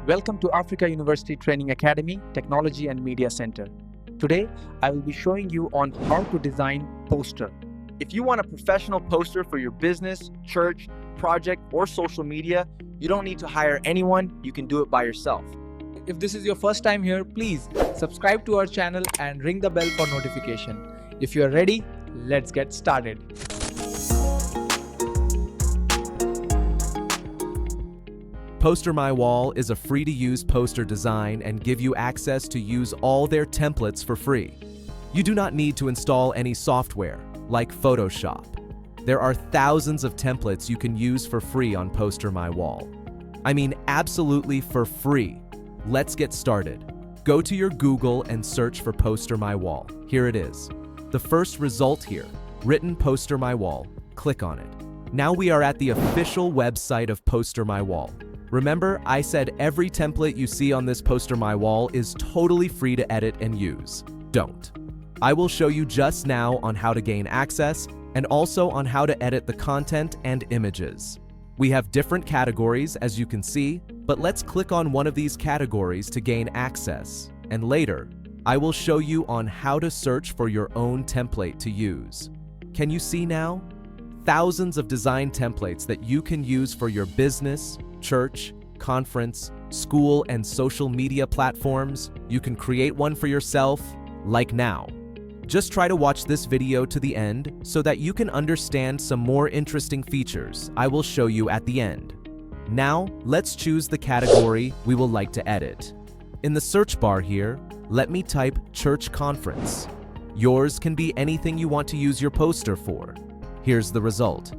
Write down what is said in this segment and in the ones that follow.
Welcome to Africa University Training Academy, Technology and Media Center. Today, I will be showing you on how to design poster. If you want a professional poster for your business, church, project, or social media, you don't need to hire anyone, you can do it by yourself. If this is your first time here, please subscribe to our channel and ring the bell for notification. If you are ready, let's get started. Poster My Wall is a free-to-use poster design and give you access to use all their templates for free. You do not need to install any software, like Photoshop. There are thousands of templates you can use for free on Poster My Wall. I mean, absolutely for free. Let's get started. Go to your Google and search for Poster My Wall. Here it is. The first result here, written Poster My Wall. Click on it. Now we are at the official website of Poster My Wall. Remember, I said every template you see on this Poster My Wall is totally free to edit and use. Don't. I will show you just now on how to gain access and also on how to edit the content and images. We have different categories, as you can see, but let's click on one of these categories to gain access. And later, I will show you on how to search for your own template to use. Can you see now? Thousands of design templates that you can use for your business, church, conference, school, and social media platforms. You can create one for yourself, like now. Just try to watch this video to the end so that you can understand some more interesting features I will show you at the end. Now, let's choose the category we will like to edit. In the search bar here, let me type Church Conference. Yours can be anything you want to use your poster for. Here's the result.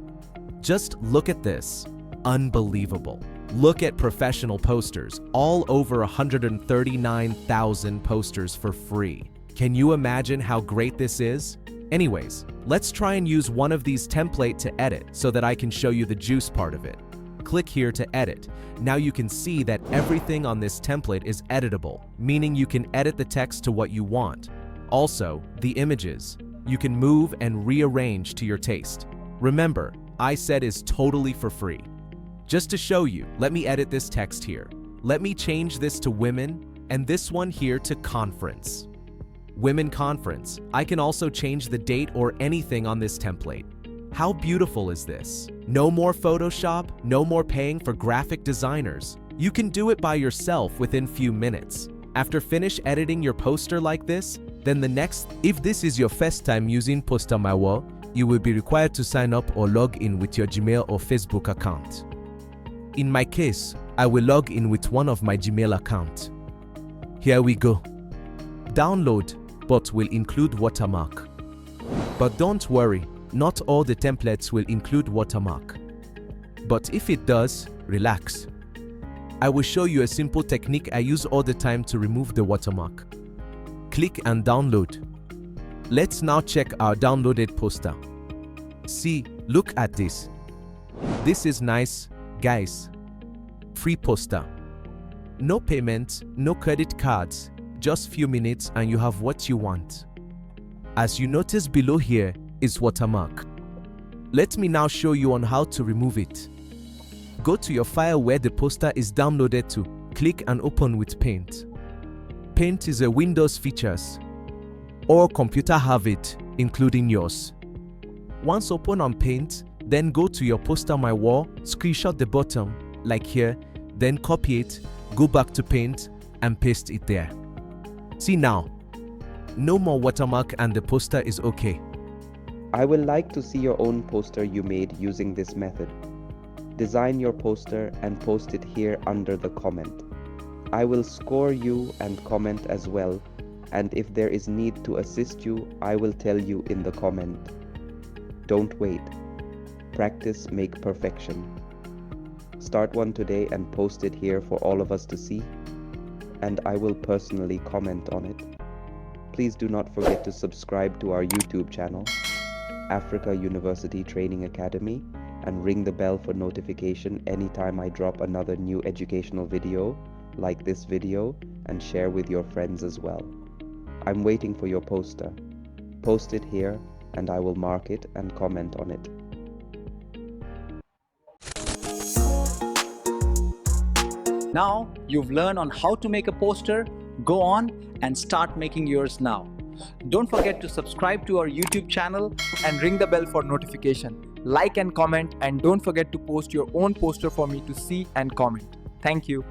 Just look at this. Unbelievable. Look at professional posters, all over 139,000 posters for free. Can you imagine how great this is? Anyways, let's try and use one of these templates to edit so that I can show you the juice part of it. Click here to edit. Now you can see that everything on this template is editable, meaning you can edit the text to what you want. Also, the images, you can move and rearrange to your taste. Remember, I said is totally for free. Just to show you, let me edit this text here. Let me change this to women and this one here to conference. Women conference. I can also change the date or anything on this template. How beautiful is this? No more Photoshop, no more paying for graphic designers. You can do it by yourself within few minutes. After finish editing your poster like this, then the next, if this is your first time using Poster My Wall, you will be required to sign up or log in with your Gmail or Facebook account. In my case, I will log in with one of my Gmail accounts. Here we go. Download, but will include watermark. But don't worry, not all the templates will include watermark. But if it does, relax. I will show you a simple technique I use all the time to remove the watermark. Click and download. Let's now check our downloaded poster. See, look at this. This is nice, guys. Free poster. No payment, no credit cards, just few minutes and you have what you want. As you notice below here is watermark. Let me now show you on how to remove it. Go to your file where the poster is downloaded to. Click and open with Paint. Paint is a Windows features. All computer have it, including yours. Once open on Paint, then go to your Poster My Wall, screenshot the bottom, like here, then copy it, go back to Paint, and paste it there. See now, no more watermark and the poster is okay. I will like to see your own poster you made using this method. Design your poster and post it here under the comment. I will score you and comment as well, and if there is need to assist you, I will tell you in the comment. Don't wait. Practice make perfection. Start one today and post it here for all of us to see, and I will personally comment on it. Please do not forget to subscribe to our YouTube channel, Africa University Training Academy, and ring the bell for notification anytime I drop another new educational video, like this video, and share with your friends as well. I'm waiting for your poster. Post it here, and I will mark it and comment on it. Now you've learned on how to make a poster. Go on and start making yours now. Don't forget to subscribe to our YouTube channel and ring the bell for notification. Like and comment, and don't forget to post your own poster for me to see and comment. Thank you.